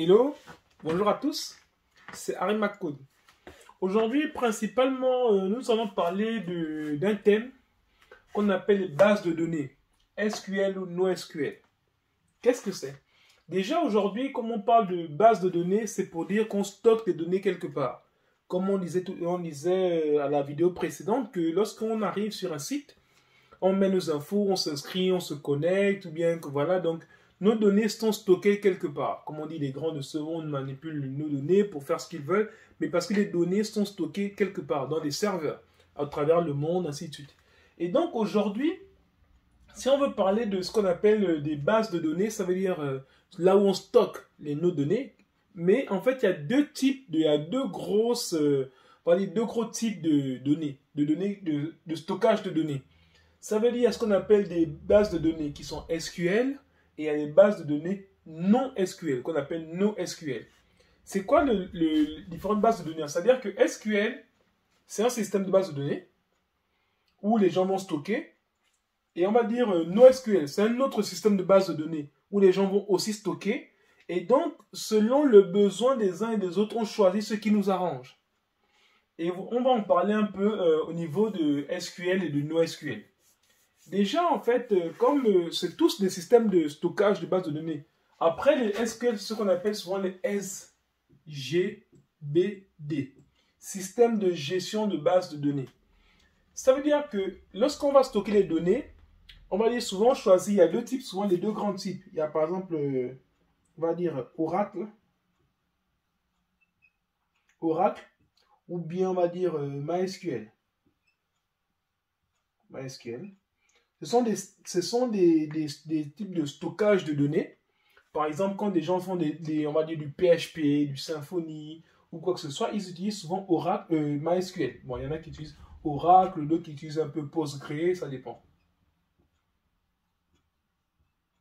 Hello, bonjour à tous, c'est Harry McCode. Aujourd'hui, principalement, nous allons parler d'un thème qu'on appelle les bases de données, SQL ou NoSQL. Qu'est-ce que c'est? Déjà, aujourd'hui, comme on parle de bases de données, c'est pour dire qu'on stocke des données quelque part. Comme on disait à la vidéo précédente, que lorsqu'on arrive sur un site, on met nos infos, on s'inscrit, on se connecte, ou bien que voilà, donc nos données sont stockées quelque part. Comme on dit, les grands de ce monde manipulent nos données pour faire ce qu'ils veulent, mais parce que les données sont stockées quelque part, dans des serveurs, à travers le monde, ainsi de suite. Et donc aujourd'hui, si on veut parler de ce qu'on appelle des bases de données, ça veut dire là où on stocke nos données, mais en fait, il y a deux gros types de données, de stockage de données. Ça veut dire ce qu'on appelle des bases de données qui sont SQL et il y a des bases de données non SQL, qu'on appelle NoSQL. C'est quoi les différentes bases de données? C'est-à-dire que SQL, c'est un système de bases de données où les gens vont stocker. Et on va dire NoSQL, c'est un autre système de bases de données où les gens vont aussi stocker. Et donc, selon le besoin des uns et des autres, on choisit ce qui nous arrange. Et on va en parler un peu au niveau de SQL et de NoSQL. Déjà, en fait, comme c'est tous des systèmes de stockage de bases de données, après les SQL, c'est ce qu'on appelle souvent les SGBD, système de gestion de bases de données. Ça veut dire que lorsqu'on va stocker les données, on va dire souvent choisir, il y a deux types, souvent les deux grands types. Il y a par exemple, on va dire Oracle, ou bien on va dire MySQL. Ce sont des types de stockage de données. Par exemple, quand des gens font on va dire du PHP, du Symfony ou quoi que ce soit, ils utilisent souvent MySQL. Bon, il y en a qui utilisent Oracle, d'autres qui utilisent un peu Postgre, ça dépend.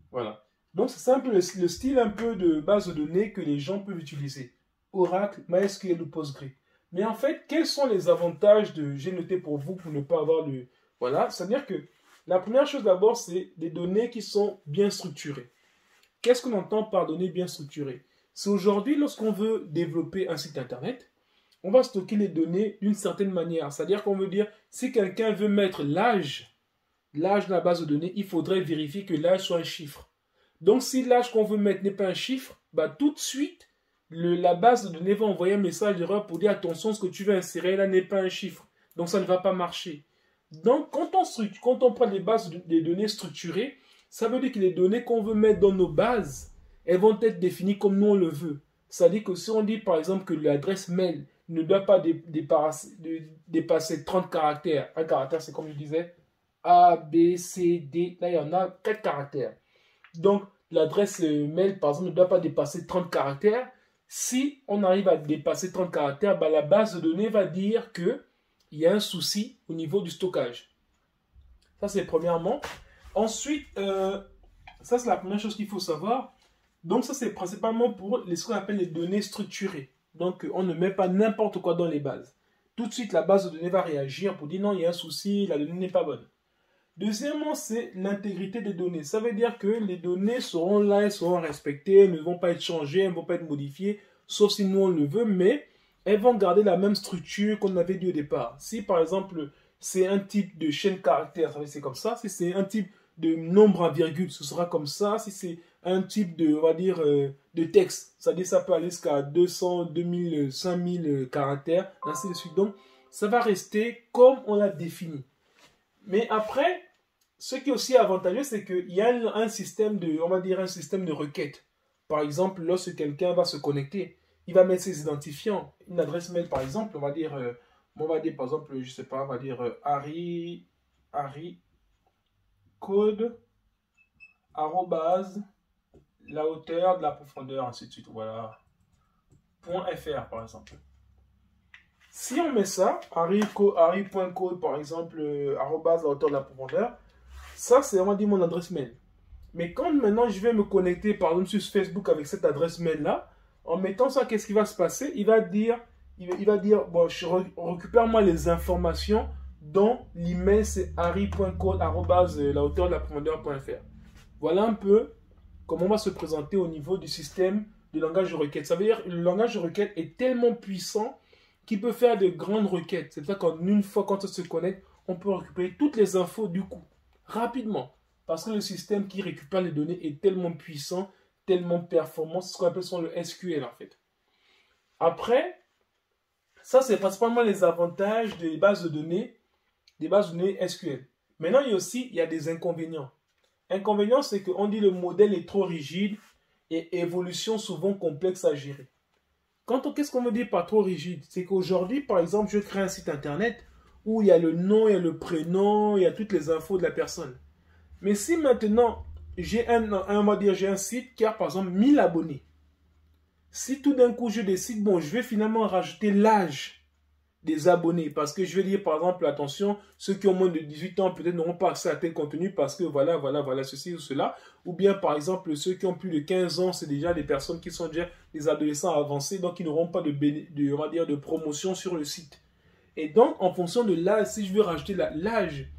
Voilà. Donc, c'est un peu le style un peu de base de données que les gens peuvent utiliser. Oracle, MySQL ou Postgre. Mais en fait, quels sont les avantages j'ai noté pour vous pour ne pas avoir le... Voilà, c'est-à-dire que la première chose d'abord, c'est des données qui sont bien structurées. Qu'est-ce qu'on entend par données bien structurées? C'est aujourd'hui, lorsqu'on veut développer un site internet, on va stocker les données d'une certaine manière. C'est-à-dire qu'on veut dire, si quelqu'un veut mettre l'âge dans la base de données, il faudrait vérifier que l'âge soit un chiffre. Donc, si l'âge qu'on veut mettre n'est pas un chiffre, bah, tout de suite, la base de données va envoyer un message d'erreur pour dire attention, ce que tu veux insérer là n'est pas un chiffre. Donc, ça ne va pas marcher. Donc, quand on prend des données structurées, ça veut dire que les données qu'on veut mettre dans nos bases, elles vont être définies comme nous on le veut. C'est-à-dire que si on dit par exemple que l'adresse mail ne doit pas dépasser 30 caractères, un caractère c'est comme je disais, A, B, C, D, là il y en a 4 caractères. Donc, l'adresse mail par exemple ne doit pas dépasser 30 caractères. Si on arrive à dépasser 30 caractères, bah, la base de données va dire que il y a un souci au niveau du stockage. Ça, c'est premièrement. Ensuite, ça, c'est la première chose qu'il faut savoir. Donc, ça, c'est principalement pour ce qu'on appelle les données structurées. Donc, on ne met pas n'importe quoi dans les bases. Tout de suite, la base de données va réagir pour dire non, il y a un souci, la donnée n'est pas bonne. Deuxièmement, c'est l'intégrité des données. Ça veut dire que les données seront là, elles seront respectées, elles ne vont pas être changées, elles ne vont pas être modifiées, sauf si nous, on le veut, mais elles vont garder la même structure qu'on avait dit au départ. Si par exemple, c'est un type de chaîne caractère, ça veut dire c'est comme ça. Si c'est un type de nombre à virgule, ce sera comme ça. Si c'est un type de, on va dire, de texte, c'est-à-dire ça peut aller jusqu'à 200, 2000, 5000 caractères, ainsi de suite. Donc, ça va rester comme on l'a défini. Mais après, ce qui est aussi avantageux, c'est qu'il y a un système de requête. Par exemple, lorsque quelqu'un va se connecter, il va mettre ses identifiants, une adresse mail par exemple, on va dire par exemple, je sais pas, on va dire Harry code la hauteur de la profondeur, ainsi de suite, voilà, .fr par exemple. Si on met ça, harry.code par exemple, arrobase la hauteur de la profondeur, ça c'est, on va dire, mon adresse mail. Mais quand maintenant je vais me connecter par exemple sur Facebook avec cette adresse mail là, en mettant ça, qu'est-ce qui va se passer? Il va dire, bon, récupère-moi les informations dont l'email c'est harry.code@la hauteur de la profondeur.fr. Voilà un peu comment on va se présenter au niveau du système de langage de requête. Ça veut dire que le langage de requête est tellement puissant qu'il peut faire de grandes requêtes. C'est pour ça qu'en une fois, quand on se connecte, on peut récupérer toutes les infos du coup, rapidement. Parce que le système qui récupère les données est tellement puissant, tellement performant. C'est ce qu'on appelle le SQL en fait. Après, ça c'est principalement les avantages des bases de données SQL. Maintenant, il y a des inconvénients. Inconvénient, c'est qu'on dit le modèle est trop rigide et évolution souvent complexe à gérer. Qu'est-ce qu'on veut dire par trop rigide? C'est qu'aujourd'hui, par exemple, je crée un site internet où il y a le nom, il y a le prénom, il y a toutes les infos de la personne. Mais si maintenant, j'ai un site qui a par exemple 1000 abonnés, si tout d'un coup je décide, bon, je vais finalement rajouter l'âge des abonnés, parce que je vais dire par exemple, attention, ceux qui ont moins de 18 ans peut-être n'auront pas accès à tel contenu parce que voilà, ceci ou cela, ou bien par exemple, ceux qui ont plus de 15 ans, c'est déjà des personnes qui sont déjà des adolescents avancés, donc ils n'auront pas on va dire, de promotion sur le site. Et donc, en fonction de l'âge, si je veux rajouter l'âge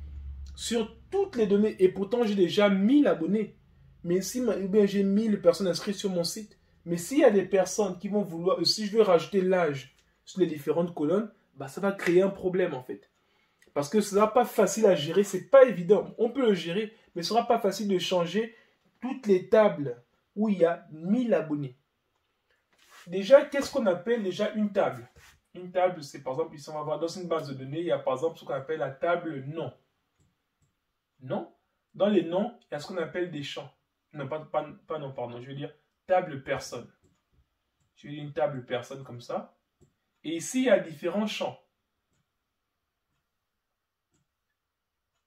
sur toutes les données, et pourtant j'ai déjà 1000 abonnés, mais si j'ai 1000 personnes inscrites sur mon site, mais s'il y a des personnes qui vont vouloir, si je veux rajouter l'âge sur les différentes colonnes, bah, ça va créer un problème en fait. Parce que ce ne sera pas facile à gérer, c'est pas évident. On peut le gérer, mais ce ne sera pas facile de changer toutes les tables où il y a 1000 abonnés. Déjà, qu'est-ce qu'on appelle déjà une table? Une table, c'est par exemple, ici on va voir dans une base de données, il y a par exemple ce qu'on appelle la table nom. Non? Dans les noms, il y a ce qu'on appelle des champs. Non, pas non, pardon, je veux dire table personne. Je veux dire une table personne comme ça. Et ici, il y a différents champs.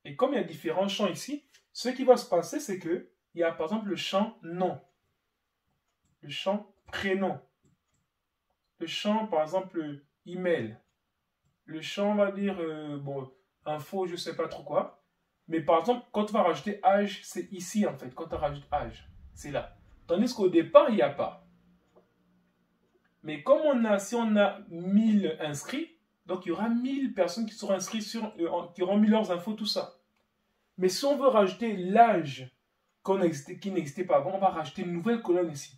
Et comme il y a différents champs ici, ce qui va se passer, c'est que il y a par exemple le champ nom, le champ prénom, le champ par exemple email, le champ on va dire bon info, je ne sais pas trop quoi. Mais par exemple, quand on va rajouter âge, c'est ici en fait. Quand on rajoute âge, c'est là. Tandis qu'au départ, il n'y a pas. Mais comme si on a 1000 inscrits, donc il y aura 1000 personnes qui seront inscrites qui auront mis leurs infos, tout ça. Mais si on veut rajouter l'âge qui n'existait pas avant, on va rajouter une nouvelle colonne ici.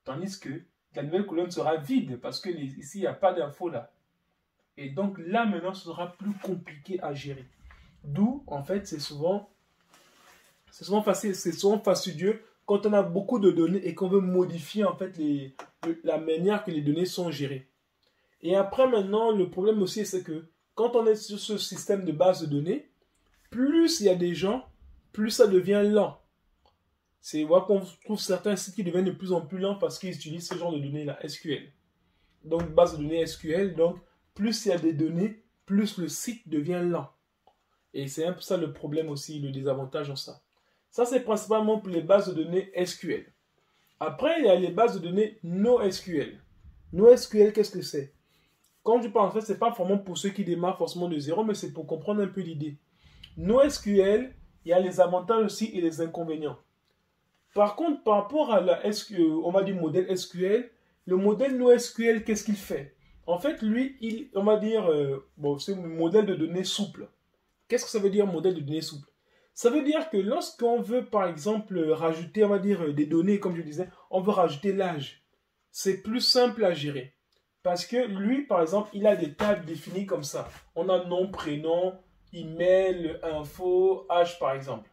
Tandis que la nouvelle colonne sera vide parce que ici, il n'y a pas d'infos là. Et donc là, maintenant, ce sera plus compliqué à gérer. D'où, en fait, c'est souvent facile, c'est souvent fastidieux quand on a beaucoup de données et qu'on veut modifier en fait la manière que les données sont gérées. Et après maintenant, le problème aussi c'est que quand on est sur ce système de base de données, plus il y a des gens, plus ça devient lent. C'est voir qu'on trouve certains sites qui deviennent de plus en plus lents parce qu'ils utilisent ce genre de données là, SQL. Donc base de données SQL, donc plus il y a des données, plus le site devient lent. Et c'est un peu ça le problème aussi, le désavantage en ça. Ça, c'est principalement pour les bases de données SQL. Après, il y a les bases de données NoSQL. NoSQL, qu'est-ce que c'est? Quand je parle en fait, ce n'est pas vraiment pour ceux qui démarrent forcément de zéro, mais c'est pour comprendre un peu l'idée. NoSQL, il y a les avantages aussi et les inconvénients. Par contre, par rapport à on va dire modèle SQL, le modèle NoSQL, qu'est-ce qu'il fait? En fait, lui, on va dire, c'est un modèle de données souple. Qu'est-ce que ça veut dire modèle de données souple? Ça veut dire que lorsqu'on veut, par exemple, rajouter, on va dire, des données, comme je disais, on veut rajouter l'âge. C'est plus simple à gérer. Parce que lui, par exemple, il a des tables définies comme ça. On a nom, prénom, email, info, âge, par exemple.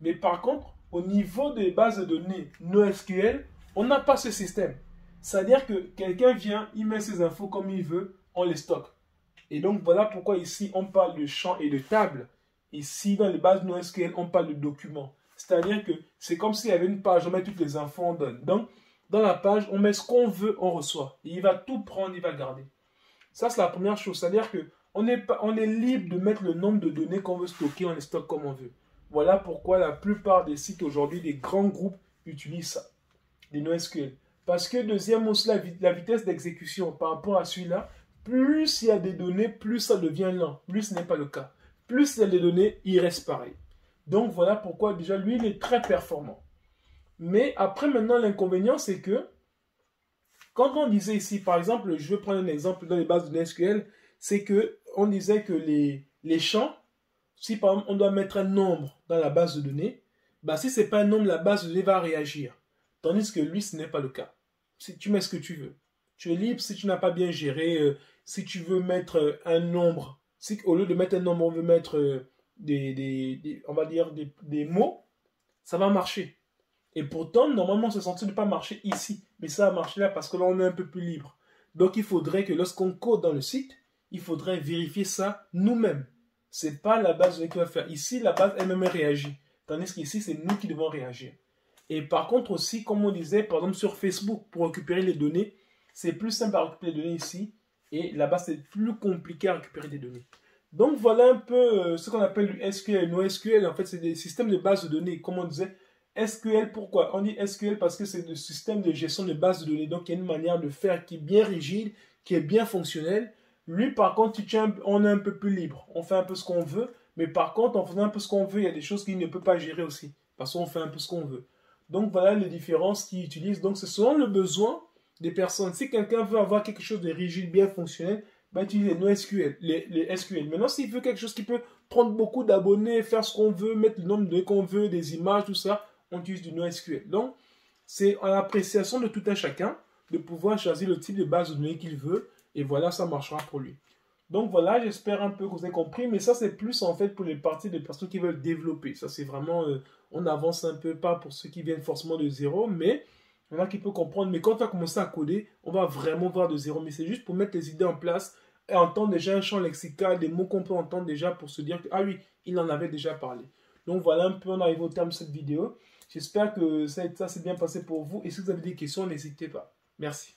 Mais par contre, au niveau des bases de données NoSQL, on n'a pas ce système. C'est-à-dire que quelqu'un vient, il met ses infos comme il veut, on les stocke. Et donc, voilà pourquoi ici, on parle de champ et de table. Ici, dans les bases NoSQL, on parle de documents. C'est-à-dire que c'est comme s'il y avait une page, on met toutes les infos, on donne. Donc, dans la page, on met ce qu'on veut, on reçoit. Et il va tout prendre, il va garder. Ça, c'est la première chose. C'est-à-dire qu'on est libre de mettre le nombre de données qu'on veut stocker, on les stocke comme on veut. Voilà pourquoi la plupart des sites aujourd'hui, des grands groupes, utilisent ça, des NoSQL. Parce que, deuxième aussi, la vitesse d'exécution par rapport à celui-là, plus il y a des données, plus ça devient lent. Lui, ce n'est pas le cas. Plus il y a des données, il reste pareil. Donc, voilà pourquoi, déjà, lui, il est très performant. Mais après, maintenant, l'inconvénient, c'est que, quand on disait ici, par exemple, je vais prendre un exemple dans les bases de SQL, c'est que on disait que les champs, si par exemple, on doit mettre un nombre dans la base de données, bah, si ce n'est pas un nombre, la base de données va réagir. Tandis que lui, ce n'est pas le cas. si tu mets ce que tu veux. Tu es libre si tu n'as pas bien géré, si tu veux mettre un nombre, si au lieu de mettre un nombre, on veut mettre on va dire des mots, ça va marcher. Et pourtant, normalement, c'est censé ne pas marcher ici. Mais ça a marché là parce que là, on est un peu plus libre. Donc, il faudrait que lorsqu'on code dans le site, il faudrait vérifier ça nous-mêmes. Ce n'est pas la base qui va faire. Ici, la base elle-même réagit. Tandis qu'ici, c'est nous qui devons réagir. Et par contre aussi, comme on disait, par exemple sur Facebook, pour récupérer les données, c'est plus simple à récupérer les données ici. Et là-bas, c'est plus compliqué à récupérer des données. Donc, voilà un peu ce qu'on appelle du SQL. NoSQL, en fait, c'est des systèmes de base de données. Comme on disait, SQL, pourquoi? On dit SQL parce que c'est le système de gestion de base de données. Donc, il y a une manière de faire qui est bien rigide, qui est bien fonctionnelle. Lui, par contre, on est un peu plus libre. On fait un peu ce qu'on veut. Mais par contre, en faisant un peu ce qu'on veut, il y a des choses qu'il ne peut pas gérer aussi. Parce qu'on fait un peu ce qu'on veut. Donc, voilà les différences qu'ils utilisent. Donc, c'est selon le besoin des personnes. Si quelqu'un veut avoir quelque chose de rigide, bien fonctionnel, bah, utilise les NoSQL, les SQL. Maintenant, s'il veut quelque chose qui peut prendre beaucoup d'abonnés, faire ce qu'on veut, mettre le nombre de données qu'on veut, des images, tout ça, on utilise du NoSQL. Donc, c'est à l'appréciation de tout un chacun de pouvoir choisir le type de base de données qu'il veut. Et voilà, ça marchera pour lui. Donc voilà, j'espère un peu que vous avez compris. Mais ça, c'est plus en fait pour les parties des personnes qui veulent développer. Ça, c'est vraiment, on avance un peu, pas pour ceux qui viennent forcément de zéro, mais il y en a qui peuvent comprendre. Mais quand on va commencer à coder, on va vraiment voir de zéro. Mais c'est juste pour mettre les idées en place et entendre déjà un champ lexical, des mots qu'on peut entendre déjà pour se dire que, ah oui, il en avait déjà parlé. Donc voilà un peu, on arrive au terme de cette vidéo. J'espère que ça s'est bien passé pour vous. Et si vous avez des questions, n'hésitez pas. Merci.